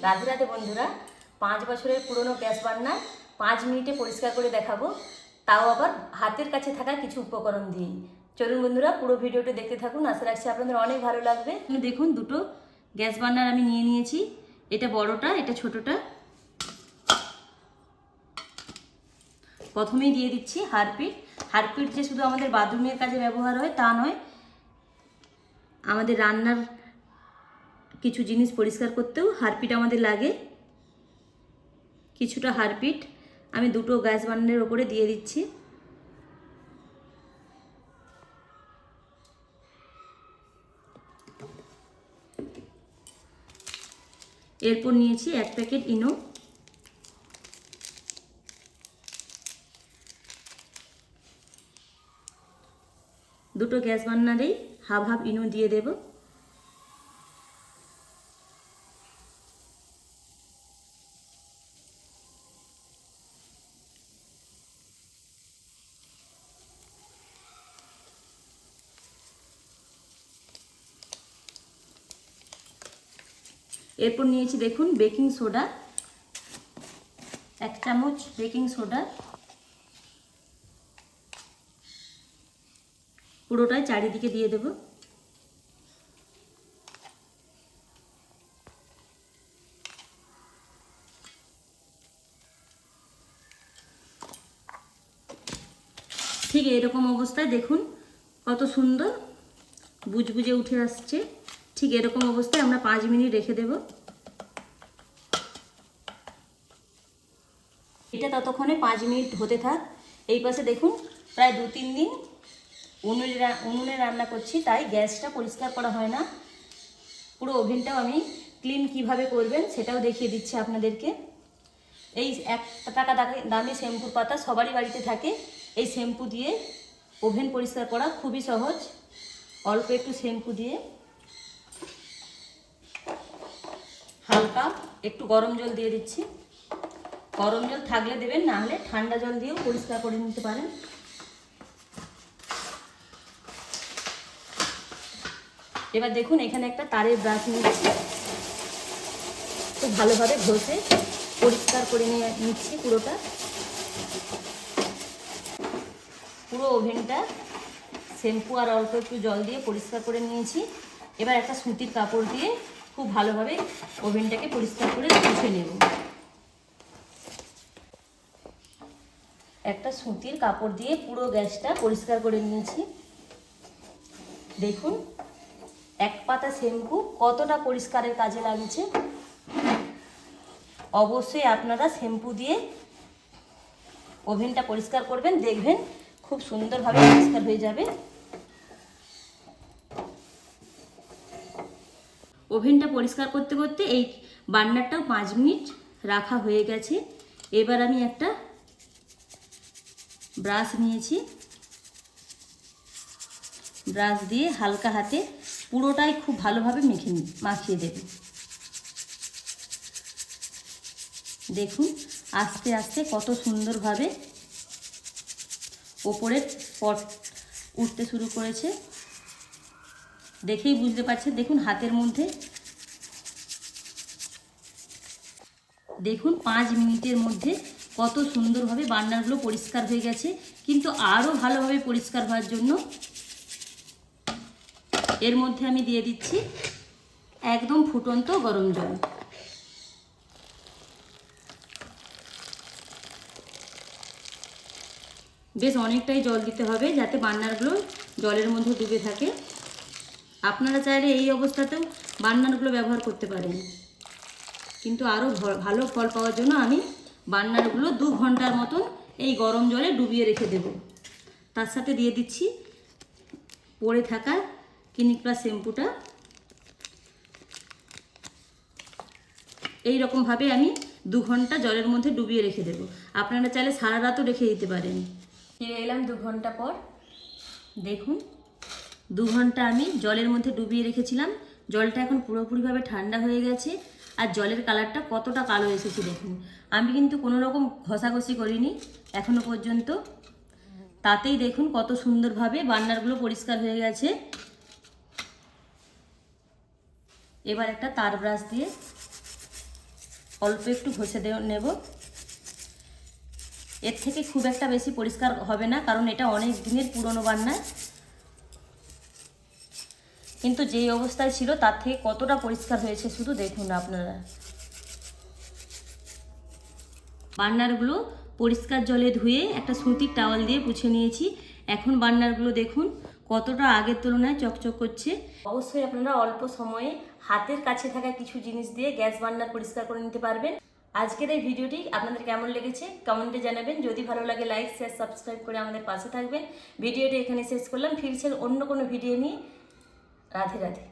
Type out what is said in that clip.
রাধে রাধে বন্ধুরা, 5 বছরের পুরনো গ্যাস বার্নার 5 মিনিটে পরিষ্কার করে দেখাবো, তাও আবার হাতের কাছে থাকা কিছু উপকরণ দিয়ে। চলুন বন্ধুরা, পুরো ভিডিওটি দেখতে থাকুন, আশা রাখছি আপনাদের অনেক ভালো লাগবে। দেখুন, দুটো গ্যাস বার্নার আমি নিয়ে নিয়েছি, এটা বড়টা, এটা ছোটটা। প্রথমেই দিয়ে দিচ্ছি হারপিট। হারপিট যে শুধু আমাদের বাথরুমের কাজে ব্যবহার হয় তা নয়, আমাদের রান্নার কিছু জিনিস পরিষ্কার করতেও হারপিট আমাদের লাগে। কিছুটা হারপিট আমি দুটো গ্যাস বার্নারের ওপরে দিয়ে দিচ্ছি। এরপর নিয়েছি 1 প্যাকেট ইনো। দুটো গ্যাস বার্নারেই হাফ হাফ ইনো দিয়ে দেব। এরপর নিয়েছি দেখুন বেকিং সোডা, 1 চামচ বেকিং সোডা, পুরোটাই চারিদিকে দিয়ে দেব। ঠিক এরকম অবস্থায় দেখুন কত সুন্দর বুজবুজে উঠে আসছে। ঠিক এরকম অবস্থায় আমরা 5 মিনিট রেখে দেব। এটা ততক্ষণে 5 মিনিট হতে থাক। এই পাশে দেখুন প্রায় 2-3 দিন উনুনে রান্না করছি, তাই গ্যাসটা পরিষ্কার করা হয় না। পুরো ওভেনটাও আমি ক্লিন কিভাবে করবেন সেটাও দেখিয়ে দিচ্ছি আপনাদেরকে। এই 1 টাকা দামি শ্যাম্পুর পাতা সবারই বাড়িতে থাকে। এই শ্যাম্পু দিয়ে ওভেন পরিষ্কার করা খুবই সহজ। অল্প একটু শ্যাম্পু দিয়ে হালকা একটু গরম জল দিয়ে দিচ্ছি। গরম জল থাকলে দেবেন, না হলে ঠান্ডা জল দিয়েও পরিষ্কার করে নিতে পারেন। এবার দেখুন এখানে একটা তারের ব্রাশ নিচ্ছি, খুব ভালোভাবে ঘষে পরিষ্কার করে নিচ্ছি পুরোটা। পুরো ওভেনটা শ্যাম্পু আর অল্প একটু জল দিয়ে পরিষ্কার করে নিয়েছি। এবার একটা সুতির কাপড় দিয়ে খুব ভালোভাবে ওভেনটাকে পরিষ্কার করে মুছে নেব। একটা সুতির কাপড় দিয়ে পুরো গ্যাসটা পরিষ্কার করে নিয়েছি। দেখুন 1 পাতা শ্যাম্পু কতটা পরিষ্কারের কাজে লাগছে। অবশ্যই আপনারা শ্যাম্পু দিয়ে ওভেনটা পরিষ্কার করবেন, দেখবেন খুব সুন্দরভাবে পরিষ্কার হয়ে যাবে। ওভেনটা পরিষ্কার করতে করতে এই বার্নারটাও 5 মিনিট রাখা হয়ে গেছে। এবার আমি একটা ব্রাশ নিয়েছি, ব্রাশ দিয়ে হালকা হাতে পুরোটাই খুব ভালোভাবে মাখিয়ে দেব। দেখুন আস্তে আস্তে কত সুন্দরভাবে ওপরের স্পট উঠতে শুরু করেছে, দেখেই বুঝতে পারছেন। দেখুন হাতের মধ্যে, দেখুন 5 মিনিটের মধ্যে কত সুন্দরভাবে বার্নারগুলো পরিষ্কার হয়ে গেছে। কিন্তু আরও ভালোভাবে পরিষ্কার হওয়ার জন্য এর মধ্যে আমি দিয়ে দিচ্ছি একদম ফুটন্ত গরম জল। বেশ অনেকটাই জল দিতে হবে যাতে বার্নারগুলো জলের মধ্যে ডুবে থাকে। আপনারা চাইলে এই অবস্থাতেও বার্নারগুলো ব্যবহার করতে পারেন, কিন্তু আরও ভালো ফল পাওয়ার জন্য আমি বার্নারগুলো 2 ঘন্টার মতন এই গরম জলে ডুবিয়ে রেখে দেব। তার সাথে দিয়ে দিচ্ছি পড়ে থাকা ক্লিনিক প্লাস শ্যাম্পুটা। এই রকমভাবে আমি 2 ঘন্টা জলের মধ্যে ডুবিয়ে রেখে দেব। আপনারা চাইলে সারা রাতও রেখে দিতে পারেন। ফিরে এলাম 2 ঘন্টা পর। দেখুন 2 ঘন্টা আমি জলের মধ্যে ডুবিয়ে রেখেছিলাম। জলটা এখন পুরোপুরিভাবে ঠান্ডা হয়ে গেছে, আর জলের কালারটা কতটা কালো এসেছে দেখুন। আমি কিন্তু কোনো রকম ঘষাঘষি করিনি এখনো পর্যন্ত, তাতেই দেখুন কত সুন্দরভাবে বার্নারগুলো পরিষ্কার হয়ে গেছে। এবার একটা তার ব্রাশ দিয়ে অল্প একটু ঘষে নেব। এর থেকে খুব একটা বেশি পরিষ্কার হবে না, কারণ এটা অনেক দিনের পুরনো বান্না। কিন্তু যেই অবস্থায় ছিল তার থেকে কতটা পরিষ্কার হয়েছে শুধু দেখুন আপনারা। বার্নারগুলো পরিষ্কার জলে ধুয়ে একটা সুতির টাওয়াল দিয়ে মুছে নিয়েছি। এখন বার্নারগুলো দেখুন কতটা আগের তুলনায় চকচক করছে। অবশ্যই আপনারা অল্প সময়ে হাতের কাছে থাকা কিছু জিনিস দিয়ে গ্যাস বার্নার পরিষ্কার করে নিতে পারবেন। আজকের এই ভিডিওটি আপনাদের কেমন লেগেছে কমেন্টে জানাবেন। যদি ভালো লাগে লাইক শেয়ার সাবস্ক্রাইব করে আমাদের পাশে থাকবেন। ভিডিওটি এখানে শেষ করলাম, ফিরছে অন্য কোনো ভিডিও নিয়ে। রাধে রাধে।